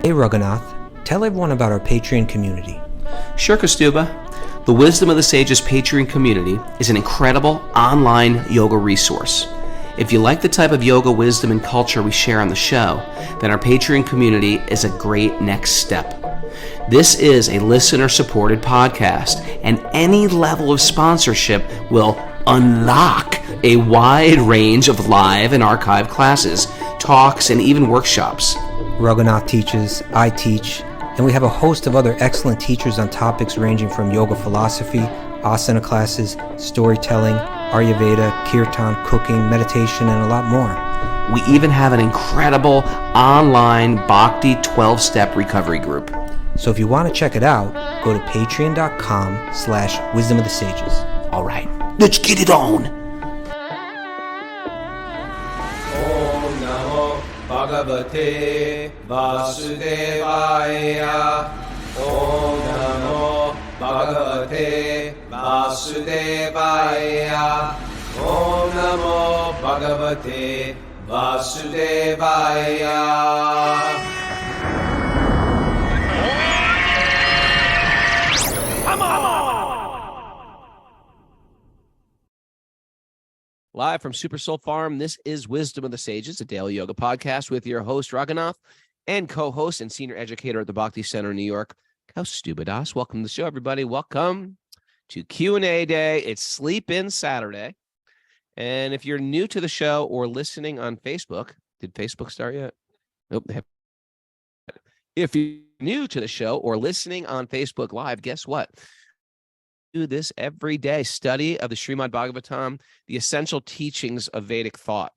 Hey Raghunath, tell everyone about our Patreon community. Sure, Kastuba. The Wisdom of the Sages Patreon community is an incredible online yoga resource. If you like the type of yoga wisdom and culture we share on the show, then our Patreon community is a great next step. This is a listener-supported podcast, and any level of sponsorship will unlock a wide range of live and archived classes, talks, and even workshops. Raghunath teaches, I teach, and we have a host of other excellent teachers on topics ranging from yoga philosophy, asana classes, storytelling, Ayurveda, kirtan, cooking, meditation, and a lot more. We even have an incredible online Bhakti 12-step recovery group. So if you want to check it out, go to patreon.com/wisdom of the sages. All right, let's get it on. Om Namo Bhagavate Vasudevaya. Om Namo Bhagavate Vasudevaya. Om Namo Bhagavate Vasudevaya. Live from Super Soul Farm, this is Wisdom of the Sages, a daily yoga podcast with your host, Raghunath, and co-host and senior educator at the Bhakti Center in New York, Kaustubh Das. Welcome to the show, everybody. Welcome to Q&A Day. It's Sleep In Saturday. And if you're new to the show or listening on Facebook, did Facebook start yet? Nope. They have. If you're new to the show or listening on Facebook Live, guess what? Do this every day, study of the Srimad Bhagavatam, the essential teachings of Vedic thought.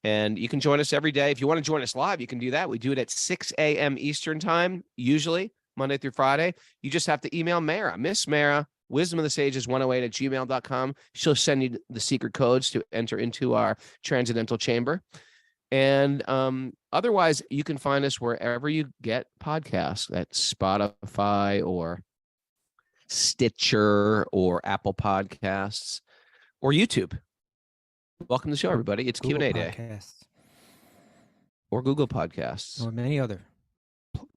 And you can join us every day. If you want to join us live, you can do that. We do it at 6 a.m. Eastern time, usually Monday through Friday. You just have to email Mara, Miss Mara, wisdomofthesages108@gmail.com. She'll send you the secret codes to enter into our transcendental chamber. And otherwise, you can find us wherever you get podcasts, at Spotify or Stitcher or Apple Podcasts or YouTube. Welcome to the show, everybody. It's Google Q&A Day. Podcasts. Or Google Podcasts. Or many other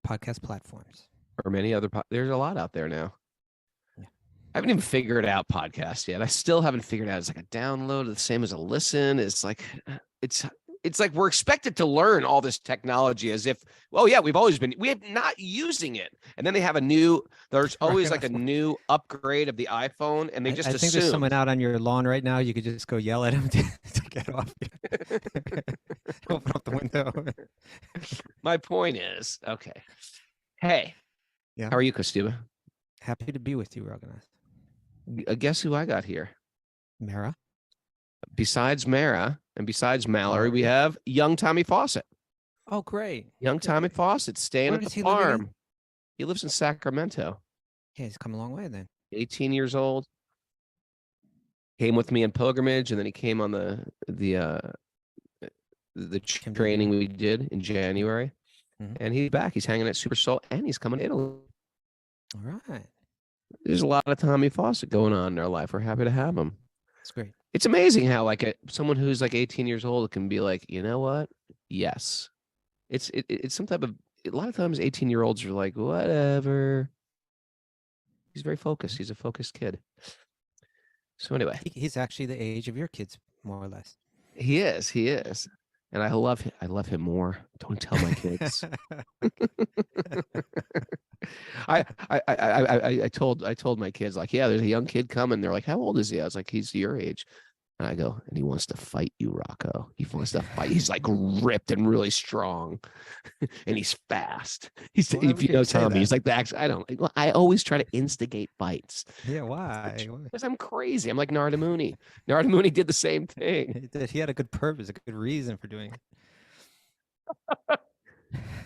podcast platforms. Or many other. There's a lot out there now. Yeah. I haven't even figured out podcasts yet. I still haven't figured out. It's like a download, the same as a listen. It's like we're expected to learn all this technology as if, oh yeah, we're not using it. And then they have there's always like a new upgrade of the iPhone, and they just assume. I think there's someone out on your lawn right now. You could just go yell at him to get off. Open up the window. My point is, okay. Hey, yeah. How are you, Kaustubh? Happy to be with you, Raghunath. Guess who I got here? Mara. Besides Mara and besides Mallory, we have young Tommy Fawcett. Oh, great. Young Tommy Fawcett staying Where at does the he live farm. again? He lives in Sacramento. Yeah, he's come a long way then. 18 years old. Came with me in pilgrimage, and then he came on the training we did in January. Mm-hmm. And he's back. He's hanging at Super Soul, and he's coming to Italy. All right. There's a lot of Tommy Fawcett going on in our life. We're happy to have him. That's great. It's amazing how someone who's like 18 years old can be like, you know what? Yes. It's some type of, a lot of times 18-year-olds are like, whatever. He's very focused. He's a focused kid. So anyway. He's actually the age of your kids, more or less. He is. And I love him more. Don't tell my kids. I told my kids, like, yeah, there's a young kid coming. They're like, how old is he? I was like, he's your age. And I go, and he wants to fight you, Rocco. He wants to fight. He's like ripped and really strong, and he's fast. If you know Tommy, he's like the I always try to instigate fights. Yeah, why? Because I'm crazy. I'm like Narada Muni. Narada Muni did the same thing. He had a good purpose, a good reason for doing it.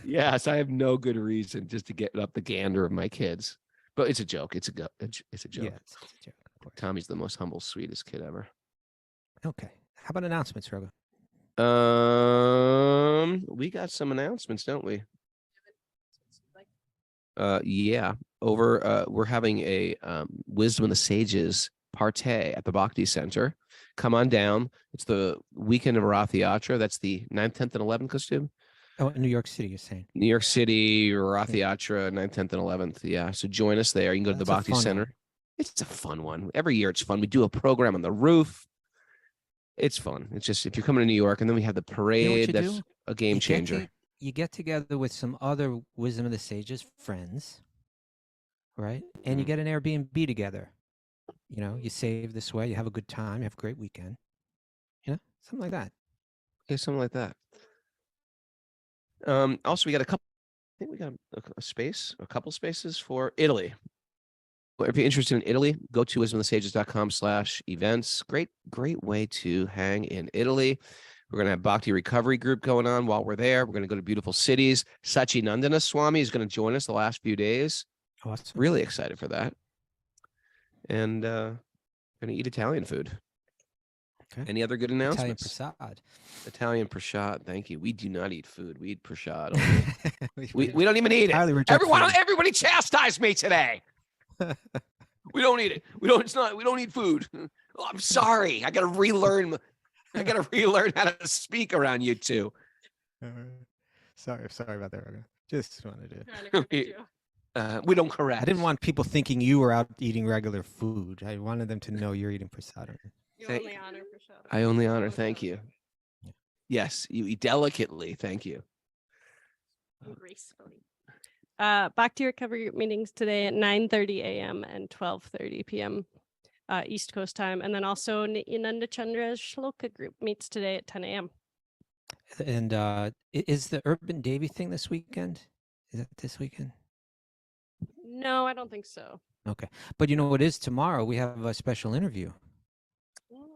Yes, I have no good reason just to get up the gander of my kids. But it's a joke. It's a joke. Yeah, it's a joke. Tommy's the most humble, sweetest kid ever. Okay. How about announcements, Rogo? We got some announcements, don't we? Yeah. We're having a Wisdom of the Sages party at the Bhakti Center. Come on down. It's the weekend of Rath Yatra. That's the 9th, 10th, and 11th, Kaustubh? Oh, in New York City, you're saying? New York City, Rath Yatra, 9th, 10th, and 11th. Yeah. So join us there. You can go to the That's a Bhakti fun Center. one. It's a fun one. Every year it's fun. We do a program on the roof. It's fun. It's just if you're coming to New York, and then we have the You know what parade. you That's do? a game You changer. you get together with some other Wisdom of the Sages friends, right? And you Mhm. get an Airbnb together. You know, you save this way, you have a good time, you have a great weekend. You know, something like that. Yeah, something like that. Also, we got a couple. I think we got a couple spaces for Italy. Well, if you're interested in Italy, go to wisdomofthesages.com/events. Great way to hang in Italy. We're going to have Bhakti Recovery Group going on while we're there. We're going to go to beautiful cities. Sachinandana Swami is going to join us the last few days. Awesome. Really excited for that. And going to eat Italian food. Okay. Any other good Italian announcements? prasad. Italian prasad. Thank you. We do not eat food. We eat prasad. we we don't even eat it. highly reject food. Everybody chastised me today. We don't eat it. We don't eat food. Oh, I'm sorry. I gotta relearn how to speak around you two. Sorry about that, Rogan. Just wanted to. We don't correct. I didn't want people thinking you were out eating regular food. I wanted them to know you're eating prasad. I only honor. Thank you. Yes, you eat delicately. Thank you. Gracefully. Bhakti Recovery Group meetings today at 9:30 a.m. and 12:30 p.m. East Coast time. And then also Nityananda Chandra's Shloka group meets today at 10 a.m. And is the Urban Davy thing this weekend? Is that this weekend? No, I don't think so. Okay. But you know what is tomorrow? We have a special interview.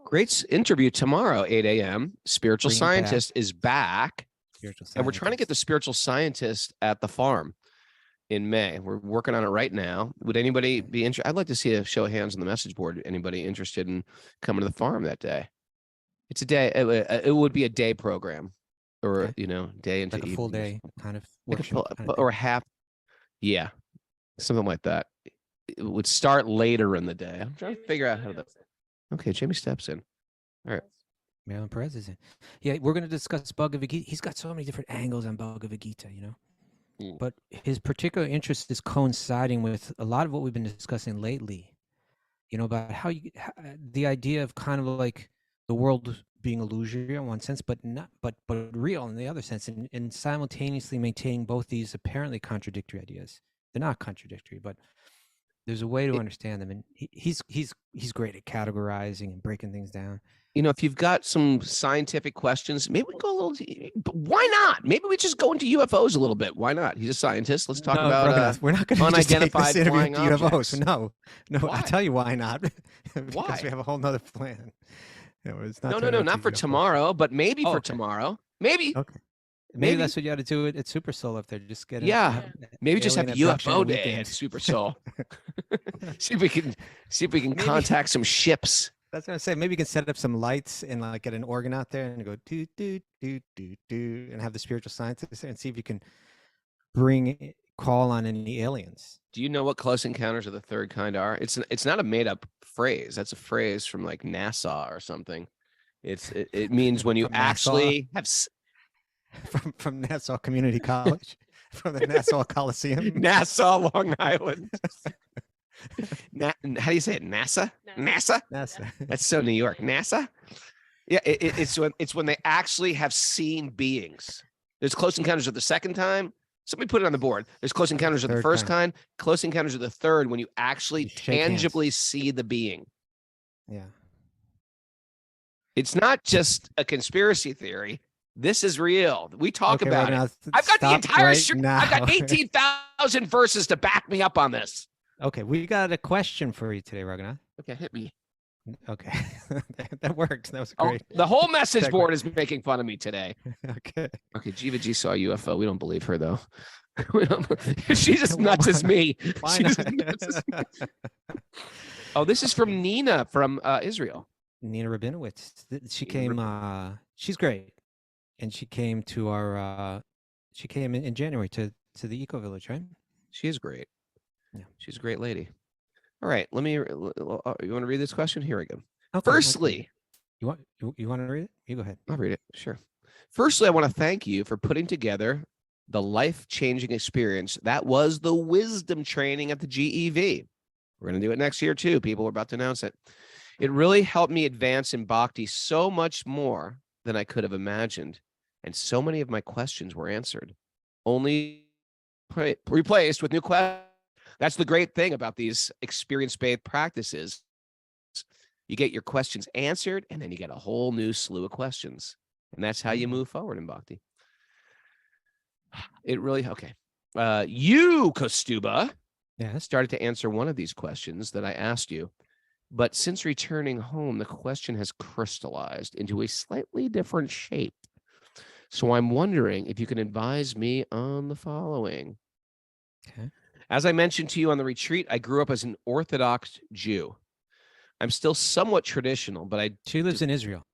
Great interview tomorrow, 8 a.m. Spiritual Bring it back. scientist is back. Spiritual And we're trying to get the scientist. spiritual scientist at the farm in May. We're working on it right now. Would anybody be interested? I'd like to see a show of hands on the message board. Anybody interested in coming to the farm that day? It's a day. It would be a day program, or Okay. day into Like a full evening or day kind of like a workshop. full- kind of or half. Yeah, something like that. It would start later in the day. I'm trying to figure out how to. Okay, Jamie steps in. Marilyn Perez is in. Yeah, we're going to discuss Bhagavad Gita. He's got so many different angles on Bhagavad Gita, Mm. But his particular interest is coinciding with a lot of what we've been discussing lately, about how the idea of kind of like the world being illusory in one sense, but not, but real in the other sense, and simultaneously maintaining both these apparently contradictory ideas. They're not contradictory, but there's a way to understand them, and he's great at categorizing and breaking things down. If you've got some scientific questions, maybe we go a little. But why not? Maybe we just go into UFOs a little bit. Why not? He's a scientist. Let's talk about we're not going to unidentified flying UFOs. objects. No. Why? I'll tell you why not. Because Why? we have a whole nother plan. It's not No, not for UFOs. tomorrow, but maybe for okay. tomorrow. Maybe. Okay. Maybe. Maybe that's what you ought to do at Super Soul up there. Just get Maybe just have alien a abduction UFO day weekend. at Super Soul. see if we can Maybe. contact some ships. That's what I say. Maybe you can set up some lights and like get an organ out there and go do do do do do, and have the spiritual scientists there and see if you can call on any aliens. Do you know what Close Encounters of the Third Kind are? It's not a made up phrase. That's a phrase from like NASA or something. It means when you From NASA? actually have From Nassau Community College, from the Nassau Coliseum. Nassau, Long Island. How do you say it? NASA? NASA? NASA. That's so New York. NASA? Yeah, it's when they actually have seen beings. There's Close Encounters of the second time. Somebody put it on the board. There's Close Encounters of the Third first kind. kind. Close Encounters of the third, when you actually You shake hands. tangibly see the being. Yeah. It's not just a conspiracy theory. This is real. We talk Okay, about right it. now, I've got the stop entire right script. now. I've got 18,000 verses to back me up on this. Okay, we got a question for you today, Raghunath. Okay, hit me. Okay, that worked. That was Oh, great. the whole message Segue. board is making fun of me today. Okay. Okay, Jiva G saw a UFO. We don't believe her though. She's as nuts as me. Why She's not? as nuts as me. Oh, this is from Nina from Israel. Nina Rabinowitz. She came. She's great, and she came to our. She came in January to the Eco Village, right? She is great. Yeah. She's a great lady. All right, let me. You want to read this question? Here we go. Okay, Firstly, you want to read it? You go ahead. I'll read it. Sure. Firstly, I want to thank you for putting together the life-changing experience that was the wisdom training at the GEV. We're going to do it next year too. People are about to announce it. It really helped me advance in Bhakti so much more than I could have imagined. And so many of my questions were answered, only replaced with new questions. That's the great thing about these experience-based practices. You get your questions answered, and then you get a whole new slew of questions. And that's how you move forward in Bhakti. It really, okay. You, Kostuba, started to answer one of these questions that I asked you. But since returning home, the question has crystallized into a slightly different shape. So I'm wondering if you can advise me on the following. Okay. As I mentioned to you on the retreat, I grew up as an Orthodox Jew. I'm still somewhat traditional, but She lives in Israel.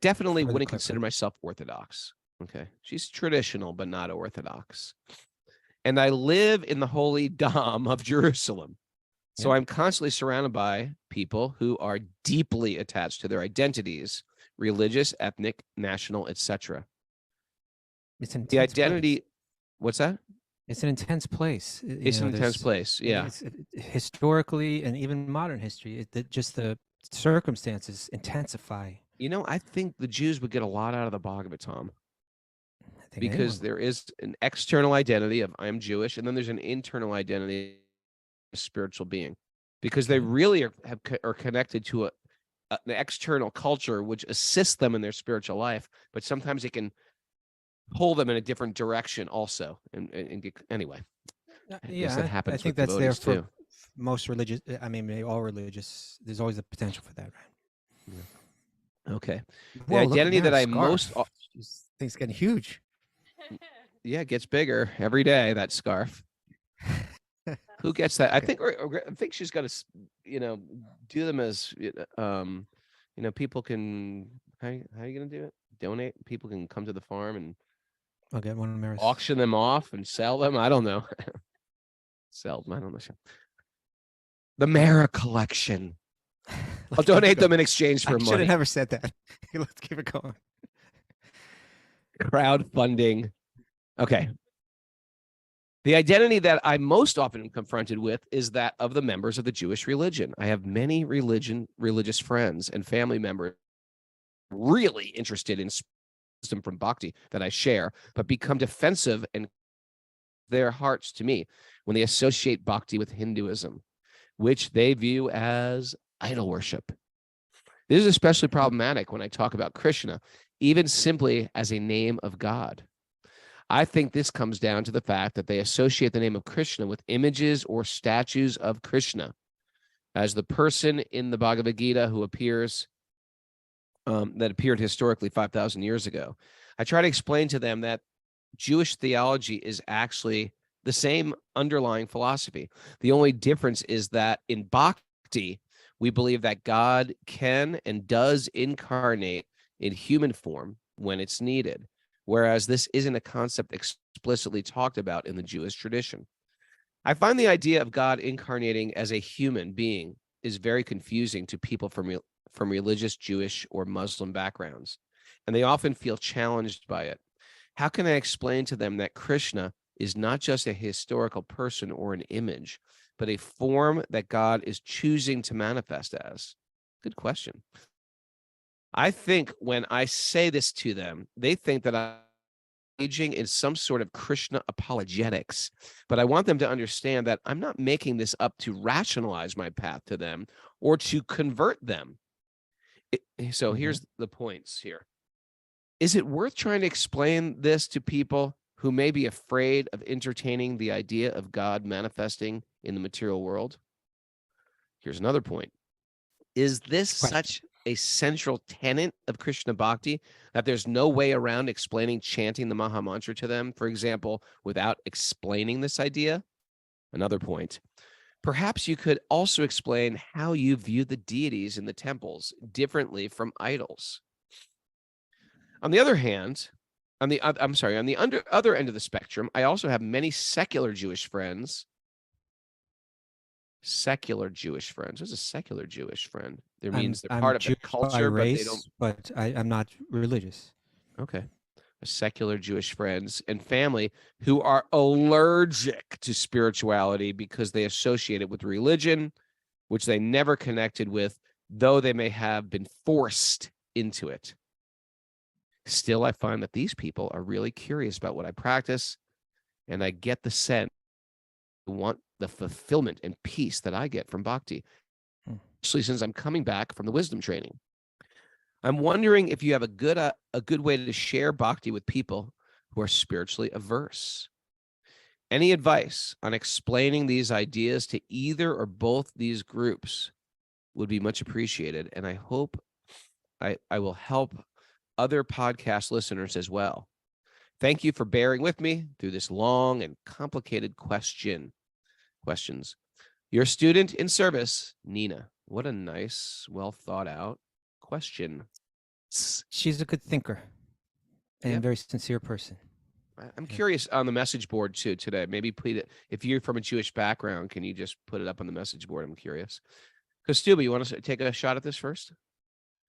Definitely wouldn't consider myself Orthodox. Okay. She's traditional, but not Orthodox. And I live in the holy Dom of Jerusalem. So I'm constantly surrounded by people who are deeply attached to their identities, religious, ethnic, national, etc. It's an the identity. What's that? It's an intense place. It's an intense place. Yeah. It's, historically and even modern history, just the circumstances intensify. I think the Jews would get a lot out of the Bhagavad, Tom. Because there is an external identity of I'm Jewish, and then there's an internal identity of a spiritual being, because they really are connected to an external culture which assists them in their spiritual life, but sometimes it can pull them in a different direction also. And anyway, I think that's there for too. Most religious. I mean, all religious. There's always a potential for that, right? Yeah. Okay. The identity that I most things getting huge. Yeah, it gets bigger every day, that scarf. Who gets that? I think she's got to, do them as, people can. How are you going to do it? Donate. People can come to the farm and I'll get one of Maris. Auction them off and sell them. I don't know. Sell them. I don't know. The Mara collection. I'll donate them in exchange for money. I should have never said that. Let's keep it going. Crowdfunding. Okay. The identity that I most often am confronted with is that of the members of the Jewish religion. I have many religious friends and family members really interested in wisdom from Bhakti that I share, but become defensive and their hearts to me when they associate Bhakti with Hinduism, which they view as idol worship. This is especially problematic when I talk about Krishna, even simply as a name of God. I think this comes down to the fact that they associate the name of Krishna with images or statues of Krishna as the person in the Bhagavad Gita who appears, that appeared historically 5,000 years ago. I try to explain to them that Jewish theology is actually the same underlying philosophy. The only difference is that in Bhakti, we believe that God can and does incarnate in human form when it's needed, whereas this isn't a concept explicitly talked about in the Jewish tradition. I find the idea of God incarnating as a human being is very confusing to people from religious Jewish or Muslim backgrounds, and they often feel challenged by it. How can I explain to them that Krishna is not just a historical person or an image, but a form that God is choosing to manifest as? Good question. I think when I say this to them, they think that I'm engaging in some sort of Krishna apologetics, but I want them to understand that I'm not making this up to rationalize my path to them or to convert them. So here's the points here. Is it worth trying to explain this to people who may be afraid of entertaining the idea of God manifesting in the material world? Here's another point. Is this such a central tenet of Krishna Bhakti that there's no way around explaining chanting the Maha Mantra to them, for example, without explaining this idea? Another point. Perhaps you could also explain how you view the deities in the temples differently from idols. On the other hand, on the other end of the spectrum, I also have many secular Jewish friends. Secular Jewish friends. Who's a secular Jewish friend? means they're I'm part of the Jewish by culture, but they don't. race, but I'm not religious. Okay. Secular Jewish friends and family who are allergic to spirituality because they associate it with religion, which they never connected with, though they may have been forced into it. Still, I find that these people are really curious about what I practice, and I get the sense they want the fulfillment and peace that I get from Bhakti, especially since I'm coming back from the wisdom training. I'm wondering if you have a good way to share Bhakti with people who are spiritually averse. Any advice on explaining these ideas to either or both these groups would be much appreciated, and I hope I will help other podcast listeners as well. Thank you for bearing with me through this long and complicated questions. Your student in service, Nina. What a nice, well thought out question. She's a good thinker and Yep. very sincere person. I'm curious on the message board too today. Maybe put it, if you're from a Jewish background, can you just put it up on the message board? I'm curious. Kostuba, you want to take a shot at this first?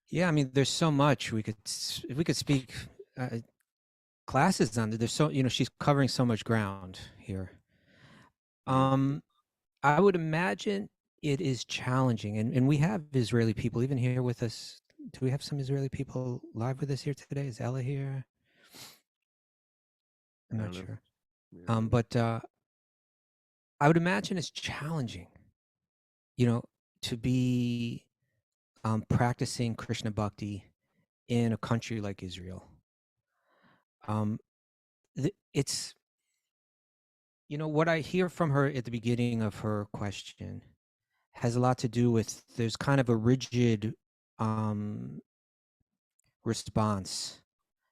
Yeah, I mean, there's so much we could speak classes on. There's so, she's covering so much ground here. I would imagine it is challenging, and we have Israeli people even here with us. Do we have some Israeli people live with us here today? Is Ella here? I'm not sure. But I would imagine it's challenging, to be practicing Krishna Bhakti in a country like Israel. It's, what I hear from her at the beginning of her question has a lot to do with there's kind of a rigid response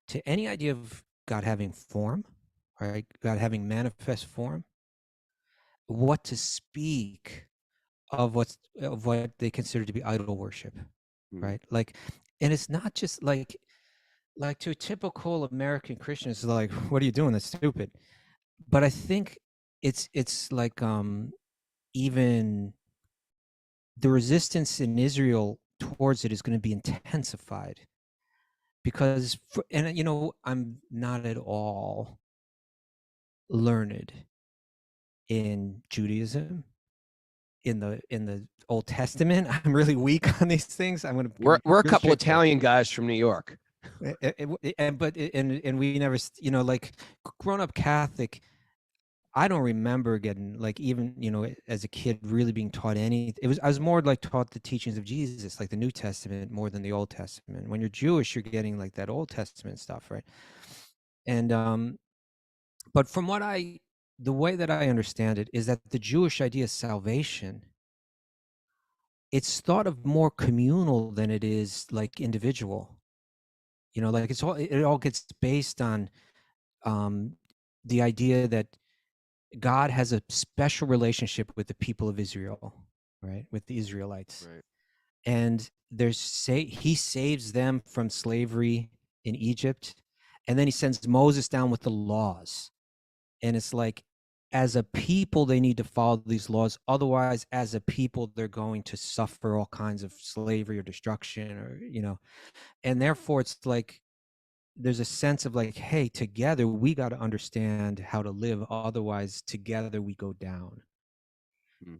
to any idea of God having form, right? God having manifest form. What to speak of what they consider to be idol worship, right? Like, and it's not just like to a typical American Christian, it's like, what are you doing? That's stupid. But I think it's like even the resistance in Israel towards it is going to be intensified because I'm not at all learned in Judaism, in the Old Testament. I'm really weak on these things. We're a couple Italian guys from New York, and we never, like grown up Catholic. I don't remember getting, like, even as a kid really being taught anything. I was more like taught the teachings of Jesus, like the New Testament, more than the Old Testament. When you're Jewish, you're getting like that Old Testament stuff, right? And but from the way that I understand it is that the Jewish idea of salvation, it's thought of more communal than it is like individual. Like it all gets based on the idea that God has a special relationship with the people of Israel, right? With the Israelites. right? And he saves them from slavery in Egypt, and then he sends Moses down with the laws. And it's like, as a people, they need to follow these laws. Otherwise, as a people, they're going to suffer all kinds of slavery or destruction, or, and therefore it's like, there's a sense of like, hey, together we got to understand how to live. Otherwise, together we go down.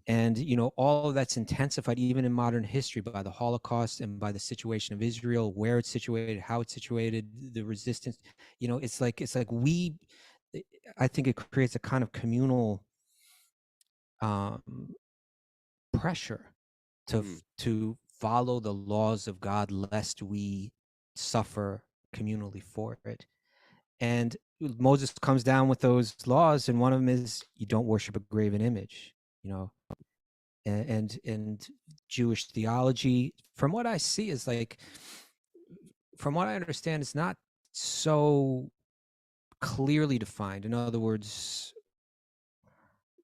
And, all of that's intensified even in modern history by the Holocaust and by the situation of Israel, where it's situated, how it's situated, the resistance. It's like I think it creates a kind of communal pressure to follow the laws of God, lest we suffer communally for it. And Moses comes down with those laws, and one of them is you don't worship a graven image, and Jewish theology, from what I see, is like, from what I understand, it's not so clearly defined. In other words,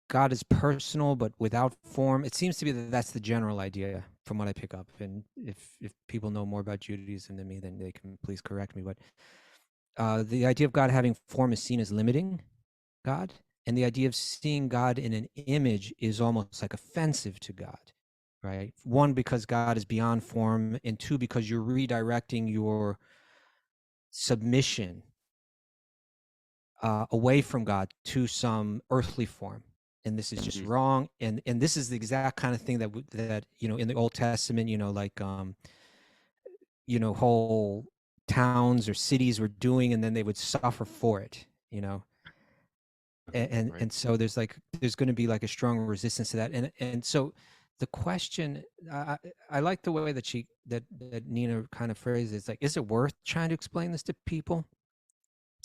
God is personal but without form. It seems to be that that's the general idea from what I pick up. And if people know more about Judaism than me, then they can please correct me. But the idea of God having form is seen as limiting God, and the idea of seeing God in an image is almost like offensive to God, right? One, because God is beyond form, and two, because you're redirecting your submission away from God to some earthly form. And this is just wrong. And this is the exact kind of thing that in the Old Testament, like whole towns or cities were doing, and then they would suffer for it, and so there's going to be like a strong resistance to that. And so the question, I like the way that Nina kind of phrased it. It's like, is it worth trying to explain this to people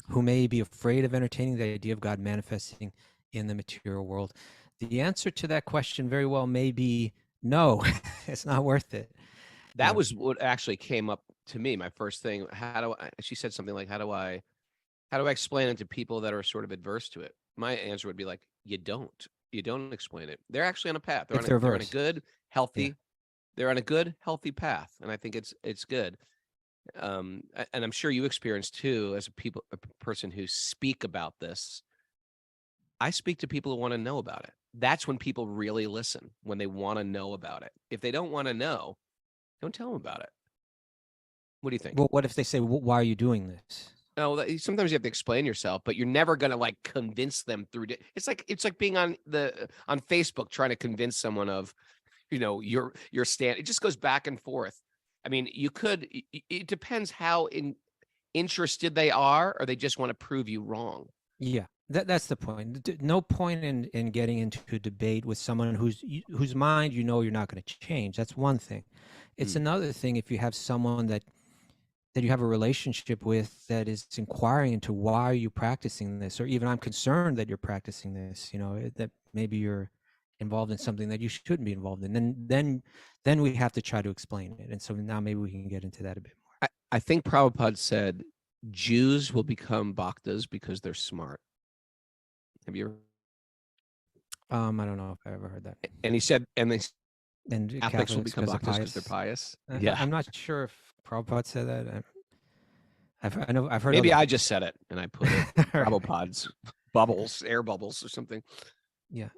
who may be afraid of entertaining the idea of God manifesting in the material world? The answer to that question very well may be no. It's not worth it. That was what actually came up to me. My first thing, she said something like, how do I explain it to people that are sort of adverse to it? My answer would be like, you don't explain it. They're actually on a path. They're on a good, healthy, they're on a good, healthy path. And I think it's good. And I'm sure you experience too, as a person who speak about this. I speak to people who want to know about it. That's when people really listen, when they want to know about it. If they don't want to know, don't tell them about it. What do you think? Well, what if they say, why are you doing this? No, sometimes you have to explain yourself, but you're never going to like convince them through it. It's like being on Facebook trying to convince someone of, your stand. It just goes back and forth. I mean, it depends how interested they are, or they just want to prove you wrong. Yeah, that's the point. No point in getting into a debate with someone whose mind you're not going to change. That's one thing. It's another thing if you have someone that you have a relationship with that is inquiring into why are you practicing this, or even I'm concerned that you're practicing this. That maybe you're involved in something that you shouldn't be involved in. And then we have to try to explain it. And so now maybe we can get into that a bit more. I think Prabhupada said Jews will become bhaktas because they're smart. Have you ever? I don't know if I ever heard that. And he said, and Catholics will become bhaktas because they're pious. Yeah, I'm not sure if Prabhupada said that. I've heard. Maybe I just said it and I put it Prabhupada's air bubbles or something. Yeah,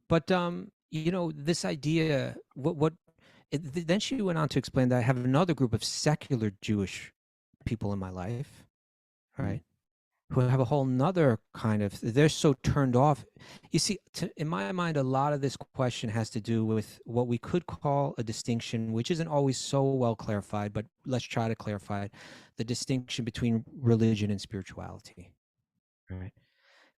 but this idea. Then she went on to explain that I have another group of secular Jewish people in my life, right? Who have a whole nother kind of, they're so turned off. You see, in my mind, a lot of this question has to do with what we could call a distinction, which isn't always so well clarified, but let's try to clarify it, the distinction between religion and spirituality, right?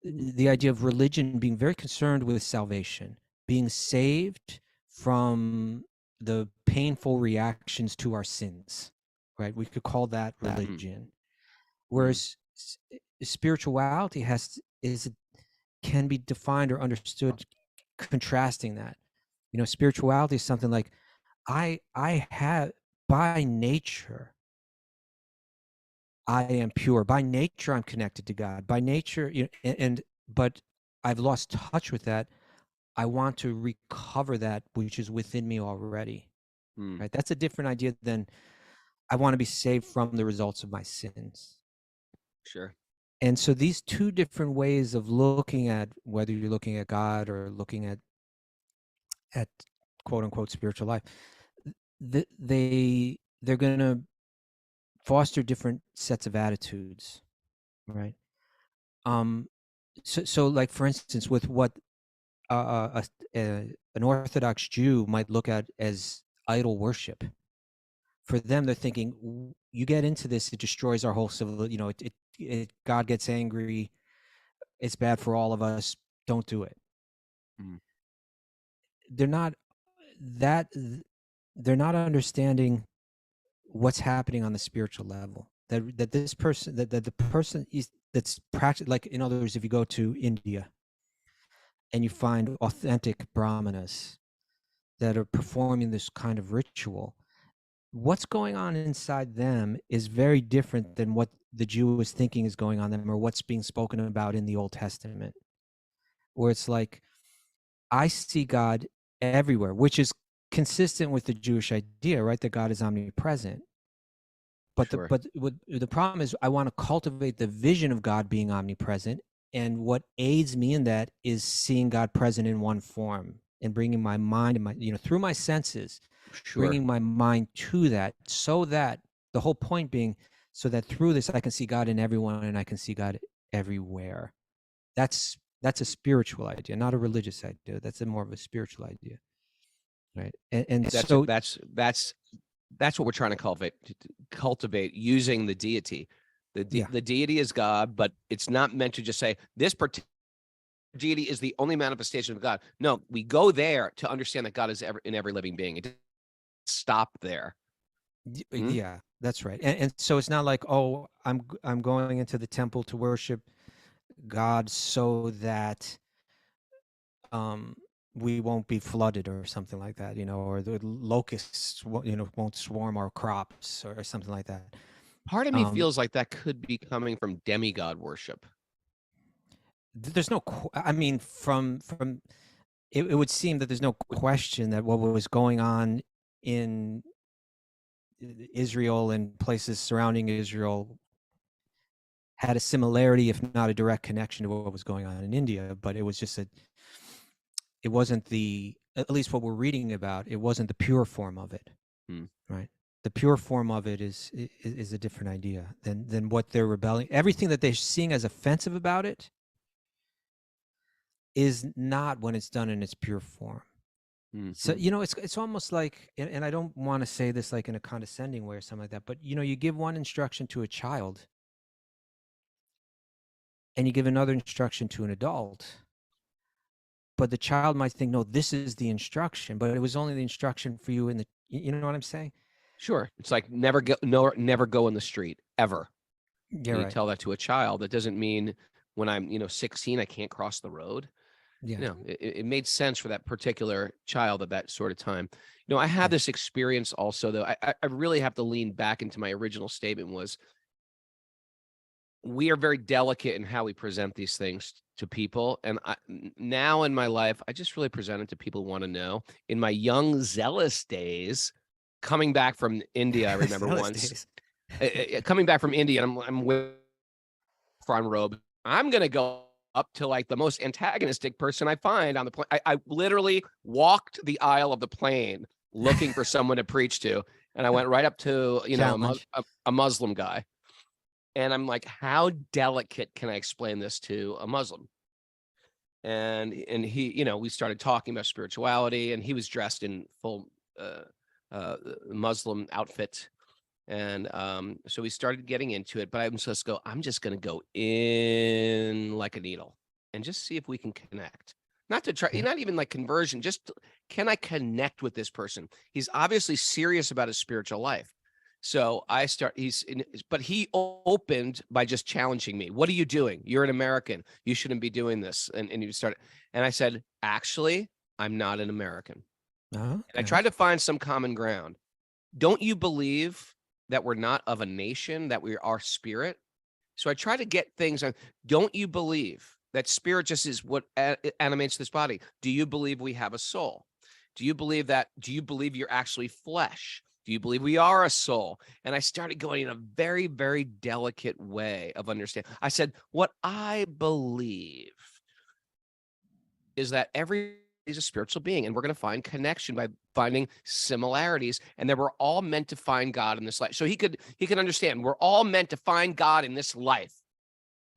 The idea of religion being very concerned with salvation, being saved from the painful reactions to our sins, right? We could call that religion. Whereas spirituality can be defined or understood contrasting that. Spirituality is something like I have, by nature I am pure, by nature I'm connected to God, by nature, but I've lost touch with that. I want to recover that which is within me already. Right? That's a different idea than I want to be saved from the results of my sins. Sure. And so these two different ways of looking at, whether you're looking at God or looking at quote unquote spiritual life, they're going to foster different sets of attitudes, right? So like, for instance, with what an Orthodox Jew might look at as idol worship, for them, they're thinking, you get into this, it destroys our whole civil, God gets angry, it's bad for all of us, don't do it. They're not understanding what's happening on the spiritual level, that this person, that the person that's practicing, like, in other words, if you go to India and you find authentic brahmanas that are performing this kind of ritual, what's going on inside them is very different than what the Jew is thinking is going on them, or what's being spoken about in the Old Testament, where it's like, I see God everywhere, which is consistent with the Jewish idea, right? That God is omnipresent. But sure. The problem is, I want to cultivate the vision of God being omnipresent, and what aids me in that is seeing God present in one form, and bringing my mind and my, through my senses, bringing my mind to that, so that the whole point being, so that through this I can see God in everyone and I can see God everywhere. That's a spiritual idea, not a religious idea. That's more of a spiritual idea, right? And so that's what we're trying to cultivate using the deity. The deity is God, but it's not meant to just say this particular deity is the only manifestation of God. No, we go there to understand that God is in every living being. It doesn't stop there. Yeah, that's right. And so it's not like, oh, I'm going into the temple to worship God so that we won't be flooded or something like that, or the locusts won't swarm our crops or something like that. Part of me feels like that could be coming from demigod worship. There's no, I mean, from it would seem that there's no question that what was going on in Israel and places surrounding Israel had a similarity, if not a direct connection, to what was going on in India. But it was just it wasn't at least what we're reading about, it wasn't the pure form of it, right? The pure form of it is a different idea than what they're rebelling. Everything that they're seeing as offensive about it is not when it's done in its pure form. So, it's almost like, and I don't want to say this like in a condescending way or something like that, but, you give one instruction to a child and you give another instruction to an adult, but the child might think, no, this is the instruction, but it was only the instruction for you you know what I'm saying? Sure. It's like never go in the street ever. Yeah, you tell that to a child. That doesn't mean when I'm, 16, I can't cross the road. Yeah. It made sense for that particular child at that sort of time. I had this experience also, though. I really have to lean back into my original statement was we are very delicate in how we present these things to people. And now in my life, I just really present it to people who want to know. In my young, zealous days, coming back from India, I remember once coming back from India, and I'm with front robe. I'm going to go up to like the most antagonistic person I find on the plane. I literally walked the aisle of the plane looking for someone to preach to. And I went right up to, a Muslim guy. And I'm like, how delicate can I explain this to a Muslim? And he, we started talking about spirituality, and he was dressed in full Muslim outfit. And so we started getting into it, but I'm just going to go in like a needle and just see if we can connect. Not to try, not even like conversion, just can I connect with this person? He's obviously serious about his spiritual life. So but he opened by just challenging me. What are you doing? You're an American. You shouldn't be doing this. And you started, and I said, actually, I'm not an American. And I tried to find some common ground. Don't you believe that we're not of a nation, that we are spirit? So I try to get things on. Don't you believe that spirit just is what animates this body? Do you believe we have a soul? Do you believe you're actually flesh? Do you believe we are a soul? And I started going in a very, very delicate way of understanding. I said, what I believe is that every is a spiritual being, and we're going to find connection by finding similarities, and that we're all meant to find God in this life. So he could understand we're all meant to find God in this life.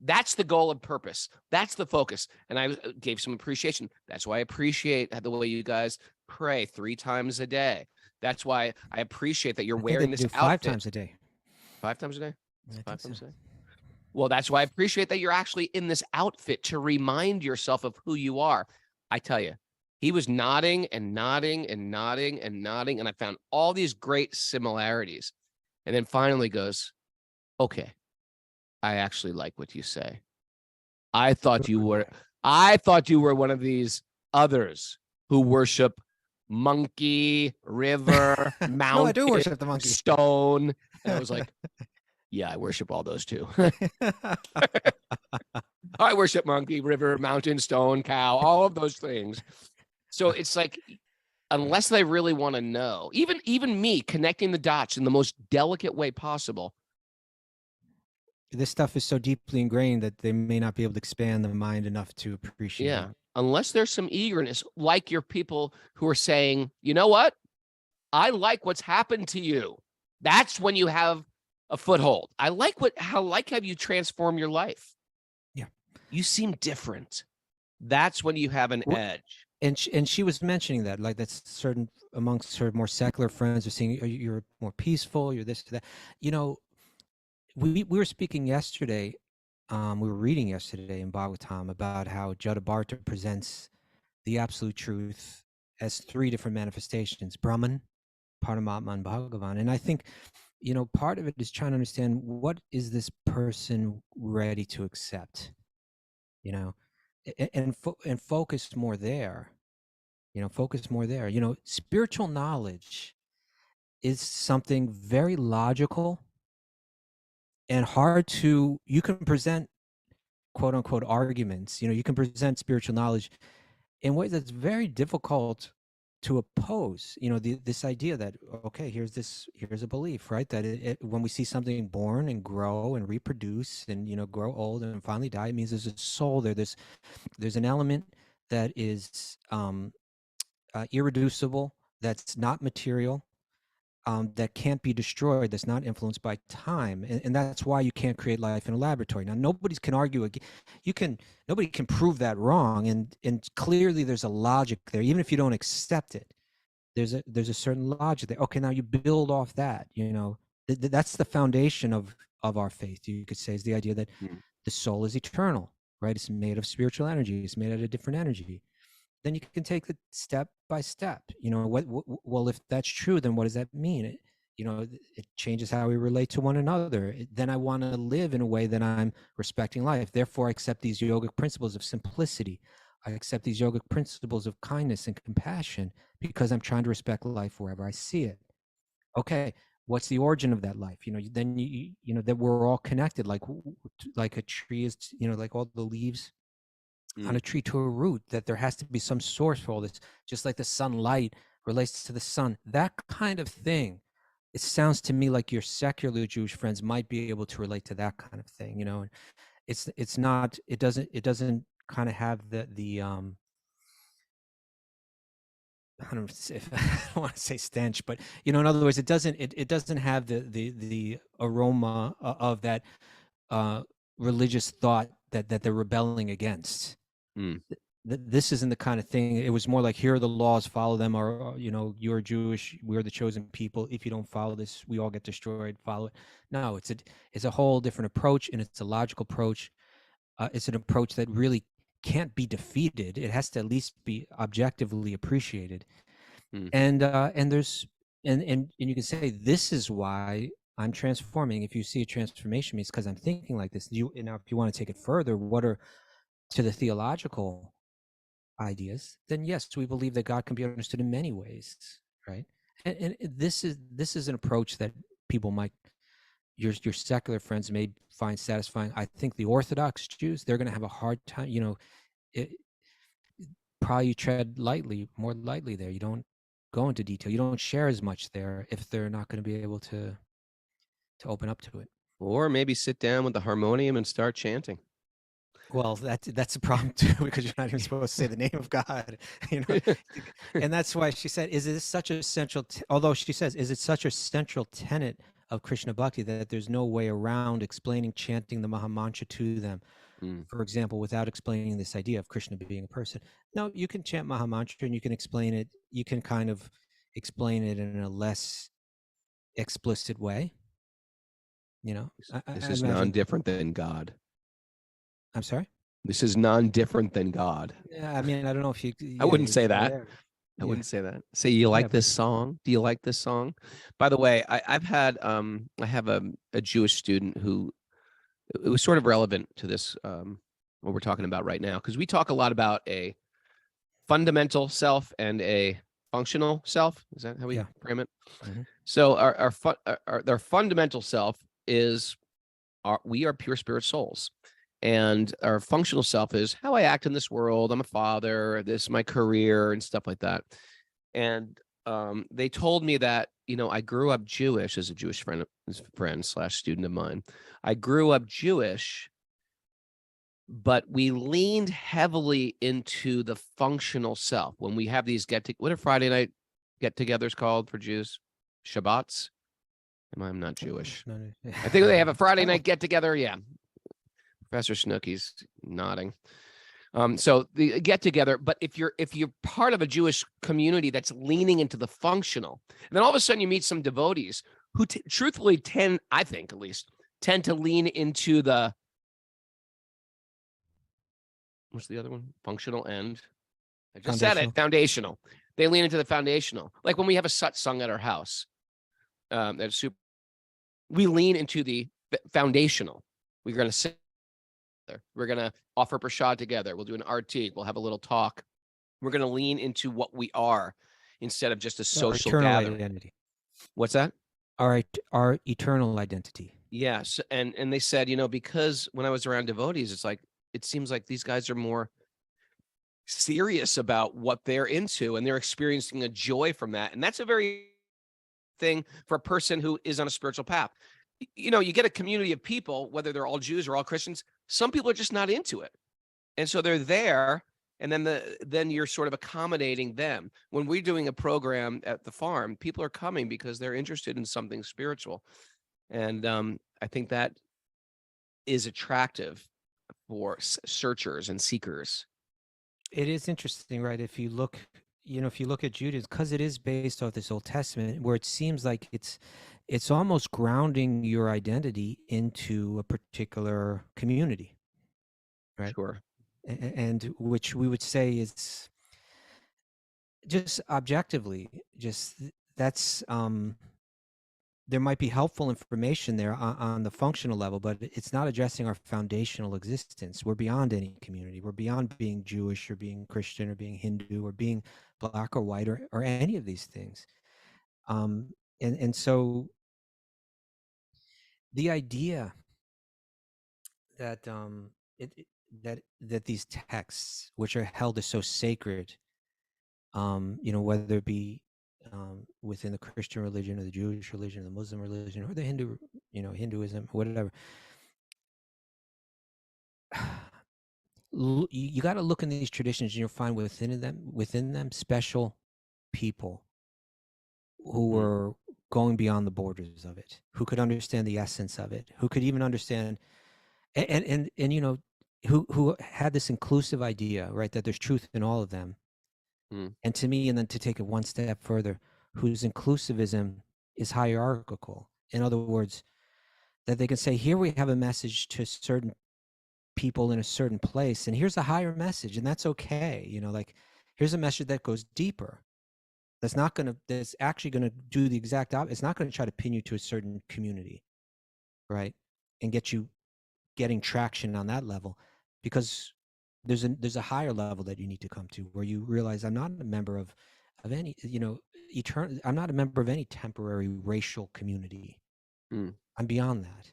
That's the goal and purpose. That's the focus. And I gave some appreciation. That's why I appreciate the way you guys pray 3 times a day. That's why I appreciate that you're wearing this outfit 5 times a day. 5 times a day? 5 times a day. Well, that's why I appreciate that you're actually in this outfit to remind yourself of who you are. I tell you, he was nodding and nodding and nodding and nodding, and I found all these great similarities. And then finally goes, okay, I actually like what you say. I thought you were one of these others who worship monkey, river, mountain, No, I do worship the monkey. Stone. And I was like, yeah, I worship all those too. I worship monkey, river, mountain, stone, cow, all of those things. So it's like, unless they really want to know, even me connecting the dots in the most delicate way possible, this stuff is so deeply ingrained that they may not be able to expand the mind enough to appreciate Yeah. it. Unless there's some eagerness, like your people who are saying, you know what? I like what's happened to you. That's when you have a foothold. I like how you transform your life. Yeah. You seem different. That's when you have an What- edge. And she was mentioning that, like, that's certain amongst her more secular friends are saying, you're more peaceful, you're this, that. You know, we were speaking yesterday, we were reading yesterday in Bhagavatam about how Jadabharta presents the absolute truth as three different manifestations: Brahman, Paramatma, and Bhagavan. And I think, you know, part of it is trying to understand, what is this person ready to accept, you know, and focus more there, focus more there. You know, spiritual knowledge is something very logical and hard to, you can present quote unquote arguments, you can present spiritual knowledge in ways that's very difficult to oppose. This idea that, okay, here's a belief, right, that when we see something born and grow and reproduce and grow old and finally die, it means there's a soul there. There's an element that is irreducible, that's not material, that can't be destroyed, that's not influenced by time, and that's why you can't create life in a laboratory. Now, nobody can argue nobody can prove that wrong, and clearly there's a logic there, even if you don't accept it. There's a certain logic there. Okay, now you build off that. That's the foundation of our faith. You could say, is the idea that the soul is eternal, right? It's made of spiritual energy. It's made out of different energy. Then you can take it step by step. Well, if that's true, then what does that mean? It changes how we relate to one another. Then I want to live in a way that I'm respecting life. Therefore, I accept these yogic principles of simplicity. I accept these yogic principles of kindness and compassion because I'm trying to respect life wherever I see it. Okay, what's the origin of that life? Then that we're all connected, like a tree is, like all the leaves on a tree to a root, that there has to be some source for all this, just like the sunlight relates to the sun, that kind of thing. It sounds to me like your secular Jewish friends might be able to relate to that kind of thing. It's not, it doesn't kind of have the I don't want to say stench, but in other words, it doesn't have the aroma of that religious thought that they're rebelling against. This isn't the kind of thing. It was more like, here are the laws, follow them, or you're Jewish, we're the chosen people. If you don't follow this, we all get destroyed. Follow it. No, it's a whole different approach, and it's a logical approach. It's an approach that really can't be defeated. It has to at least be objectively appreciated. And you can say, this is why I'm transforming. If you see a transformation, it's because I'm thinking like this. Now, if you want to take it further, what are to the theological ideas, then yes, we believe that God can be understood in many ways, right? And this is an approach that people might, your secular friends may find satisfying. I think the Orthodox Jews, they're going to have a hard time. Probably you tread more lightly there. You don't go into detail. You don't share as much there if they're not going to be able to open up to it. Or maybe sit down with the harmonium and start chanting. Well, that's a problem too, because you're not even supposed to say the name of God, and that's why she said, "Is it such a central?" Although she says, "Is it such a central tenet of Krishna Bhakti that there's no way around explaining chanting the Mahamantra to them?" For example, without explaining this idea of Krishna being a person. No, you can chant Mahamantra and you can explain it. You can kind of explain it in a less explicit way. This is non-different than God. I'm sorry? This is non-different than God. Yeah, I mean, I don't know if you. I wouldn't say that. I wouldn't say that. Say, you like this song? Do you like this song? By the way, I've had I have a Jewish student who, it was sort of relevant to this what we're talking about right now, because we talk a lot about a fundamental self and a functional self. Is that how we frame it? Mm-hmm. So our fundamental self is we are pure spirit souls. And our functional self is how I act in this world. I'm a father, this is my career and stuff like that. And they told me that, I grew up Jewish as a Jewish friend slash student of mine. I grew up Jewish, but we leaned heavily into the functional self. When we have these what are Friday night get-togethers called for Jews? Shabbats? I'm not Jewish. I think they have a Friday night get-together. Yeah. Professor Snooky's nodding. So the get together, but if you're part of a Jewish community that's leaning into the functional, and then all of a sudden you meet some devotees who truthfully I think at least, tend to lean into the, what's the other one? Functional and, I just said it, foundational. They lean into the foundational. Like when we have a satsang at our house, we lean into the foundational. We're going to sit. We're going to offer prashad together. We'll do an arti. We'll have a little talk. We're going to lean into what we are instead of just a social gathering. Identity. What's that? Our eternal identity. Yes. And they said, because when I was around devotees, it's like, it seems like these guys are more serious about what they're into and they're experiencing a joy from that. And that's a very thing for a person who is on a spiritual path. You get a community of people, whether they're all Jews or all Christians, some people are just not into it. And so they're there, and then you're sort of accommodating them. When we're doing a program at the farm, people are coming because they're interested in something spiritual. And I think that is attractive for searchers and seekers. It is interesting, right? If you look at Judaism, because it is based off this Old Testament, where it seems like it's almost grounding your identity into a particular community, right? Sure. And which we would say is just objectively, that's there might be helpful information there on the functional level, but it's not addressing our foundational existence. We're beyond any community. We're beyond being Jewish or being Christian or being Hindu or being black or white or any of these things. And so the idea that that these texts, which are held as so sacred, whether it be within the Christian religion or the Jewish religion, or the Muslim religion, or the Hinduism, whatever, you got to look in these traditions, and you'll find within them special people who were going beyond the borders of it, who could understand the essence of it, who could even understand, and who had this inclusive idea, right, that there's truth in all of them. And to me, and then to take it one step further, whose inclusivism is hierarchical. In other words, that they can say, here we have a message to certain people in a certain place, and here's a higher message, and that's okay. Like, here's a message that goes deeper. That's actually going to do the exact opposite. It's not going to try to pin you to a certain community, right? And get you getting traction on that level, because there's a higher level that you need to come to, where you realize, I'm not a member of any, I'm not a member of any temporary racial community. I'm beyond that.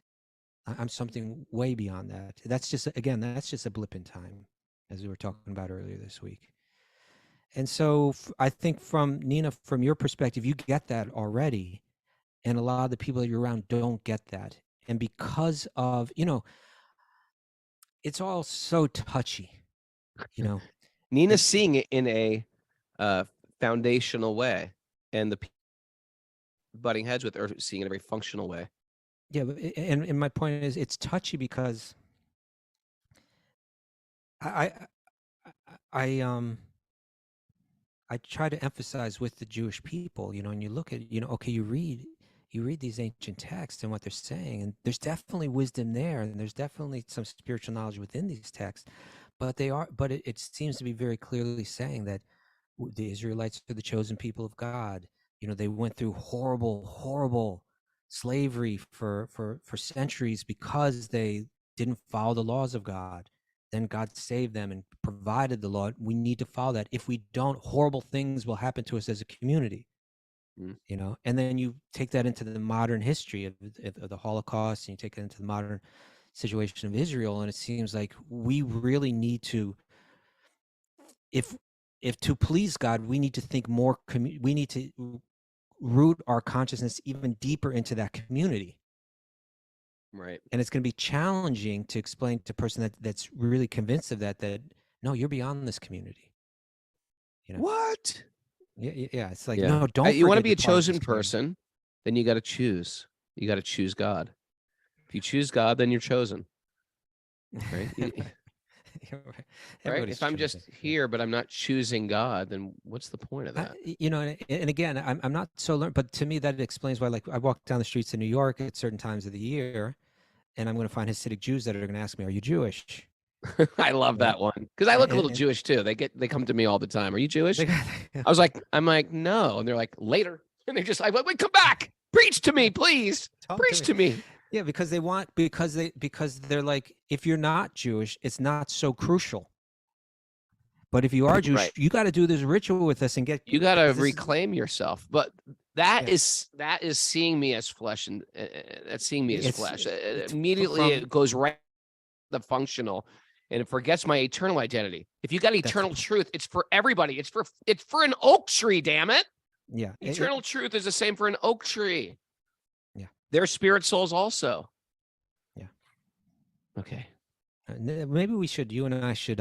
I'm something way beyond that. That's just a blip in time, as we were talking about earlier this week. And so I think, from Nina, from your perspective, you get that already. And a lot of the people that you're around don't get that. And because of, it's all so touchy, Nina's seeing it in a foundational way, and the butting heads with are seeing it in a very functional way. Yeah, and my point is, it's touchy because I try to emphasize with the Jewish people, and you look at, okay, you read these ancient texts and what they're saying, and there's definitely wisdom there, and there's definitely some spiritual knowledge within these texts, but it seems to be very clearly saying that the Israelites are the chosen people of God. They went through horrible slavery for centuries because they didn't follow the laws of God. Then God saved them and provided the law. We need to follow that. If we don't, horrible things will happen to us as a community. And then you take that into the modern history of the Holocaust, and you take it into the modern situation of Israel, and it seems like we really need to, if if to please God, we need to think more. We need to root our consciousness even deeper into that community. Right. And it's going to be challenging to explain to a person that's really convinced of that no, you're beyond this community. What? Yeah. It's like, Yeah. no, don't. You want to forget be a you're part of this chosen community. person, then you got to choose. You got to choose God. If you choose God, then you're chosen. Right? Right. Right? Everybody's If I'm chosen. just here, but I'm not choosing God, then what's the point of I- that? you know, and again, I'm not so learned, but to me that explains why. Like, I walk down the streets in New York at certain times of the year, and I'm going to find Hasidic Jews that are going to ask me, "Are you Jewish?" I love Right. that one because I look a little And Jewish too. They come to me all the time. Are you Jewish? they got, I'm like, no, and they're like, later, and they're just like, wait, come back, preach to me, please, talk preach to me. Yeah, because they're like, if you're not Jewish, it's not so crucial. But if you are Jewish, Right. you got to do this ritual with us and get. You got to 'cause this is- reclaim yourself, but that Yeah. is seeing me as flesh, and that's seeing me as It's- flesh. it's Immediately, from- it goes right to the functional, and it forgets my eternal identity. If you got eternal truth, it's for everybody. It's for an oak tree. Damn it! Yeah, Eternal truth is the same for an oak tree. Yeah. They're spirit souls also. Yeah. Okay. Maybe you and I should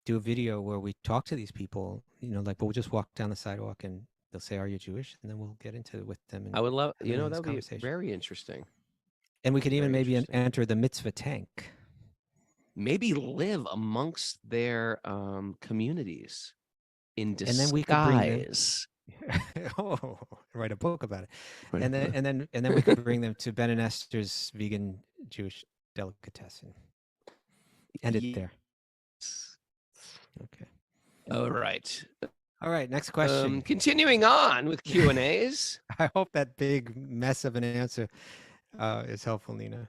do a video where we talk to these people. Like we'll just walk down the sidewalk and they'll say, "Are you Jewish?" And then we'll get into it with them. And I would love, have a that nice would be conversation. very interesting. And we could even Very maybe interesting. enter the mitzvah tank. Maybe live amongst their communities in disguise. And then we could bring them. Oh, write a book about it. Right. And then we could bring them to Ben and Esther's vegan Jewish delicatessen. End it there. Okay. All right. All right. Next question. Continuing on with Q&As. I hope that big mess of an answer is helpful, Nina.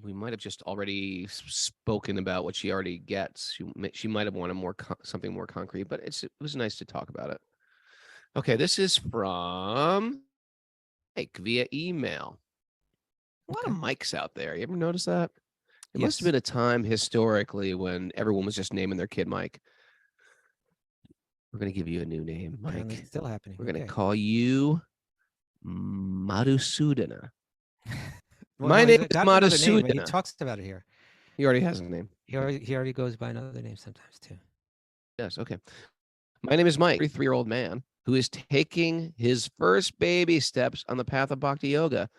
We might have just already spoken about what she already gets. She might have wanted something more concrete, but it was nice to talk about it. Okay, this is from Mike via email. A lot of mics out there. You ever notice that? It must have been a time historically when everyone was just naming their kid Mike. We're going to give you a new name, Mike. Apparently it's still happening. We're going to call you Madhusudana. My name is Madhusudana. He talks about it here. He already has a name. He already goes by another name sometimes too. Yes, okay. My name is Mike, 33-year-old man who is taking his first baby steps on the path of Bhakti Yoga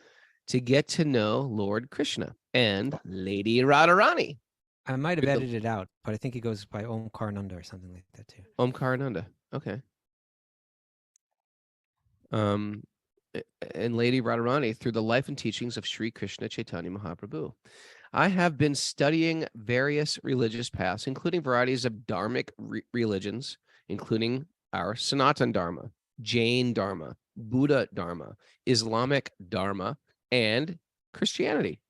to get to know Lord Krishna and Lady Radharani. I might have edited it out, but I think he goes by Om Karnanda or something like that too. Om Karananda. Okay. And Lady Radharani through the life and teachings of Sri Krishna Chaitanya Mahaprabhu. I have been studying various religious paths, including varieties of dharmic religions, including our Sanatan Dharma, Jain Dharma, Buddha Dharma, Islamic Dharma, and Christianity,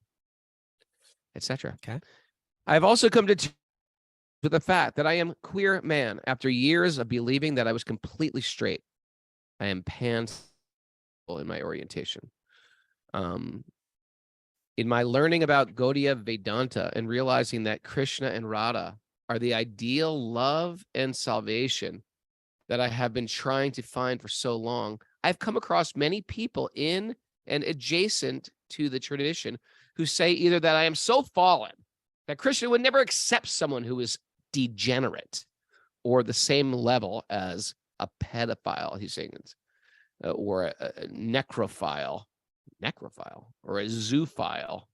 etc. Okay. I've also come to the fact that I am queer man after years of believing that I was completely straight. I am pansexual in my orientation. In my learning about Gaudiya Vedanta and realizing that Krishna and Radha are the ideal love and salvation that I have been trying to find for so long, I've come across many people in and adjacent to the tradition who say either that I am so fallen that Krishna would never accept someone who is degenerate or the same level as a pedophile, he's saying, or a necrophile, or a zoophile.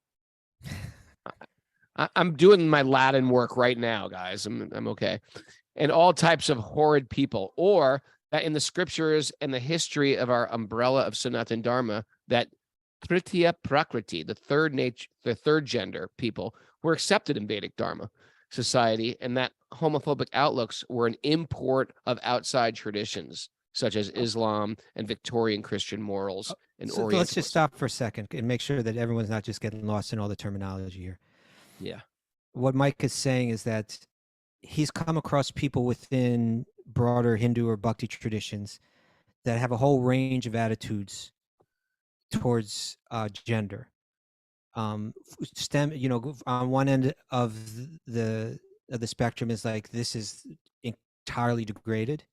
I'm doing my Latin work right now, guys. I'm okay. And all types of horrid people, or that in the scriptures and the history of our umbrella of Sanatan Dharma, that Tritiya Prakriti, the third gender people, were accepted in Vedic Dharma society, and that homophobic outlooks were an import of outside traditions such as Islam and Victorian Christian morals and so let's just stop for a second and make sure that everyone's not just getting lost in all the terminology here. Yeah. What Mike is saying is that he's come across people within broader Hindu or Bhakti traditions that have a whole range of attitudes towards gender. On one end of the spectrum is like, this is entirely degraded.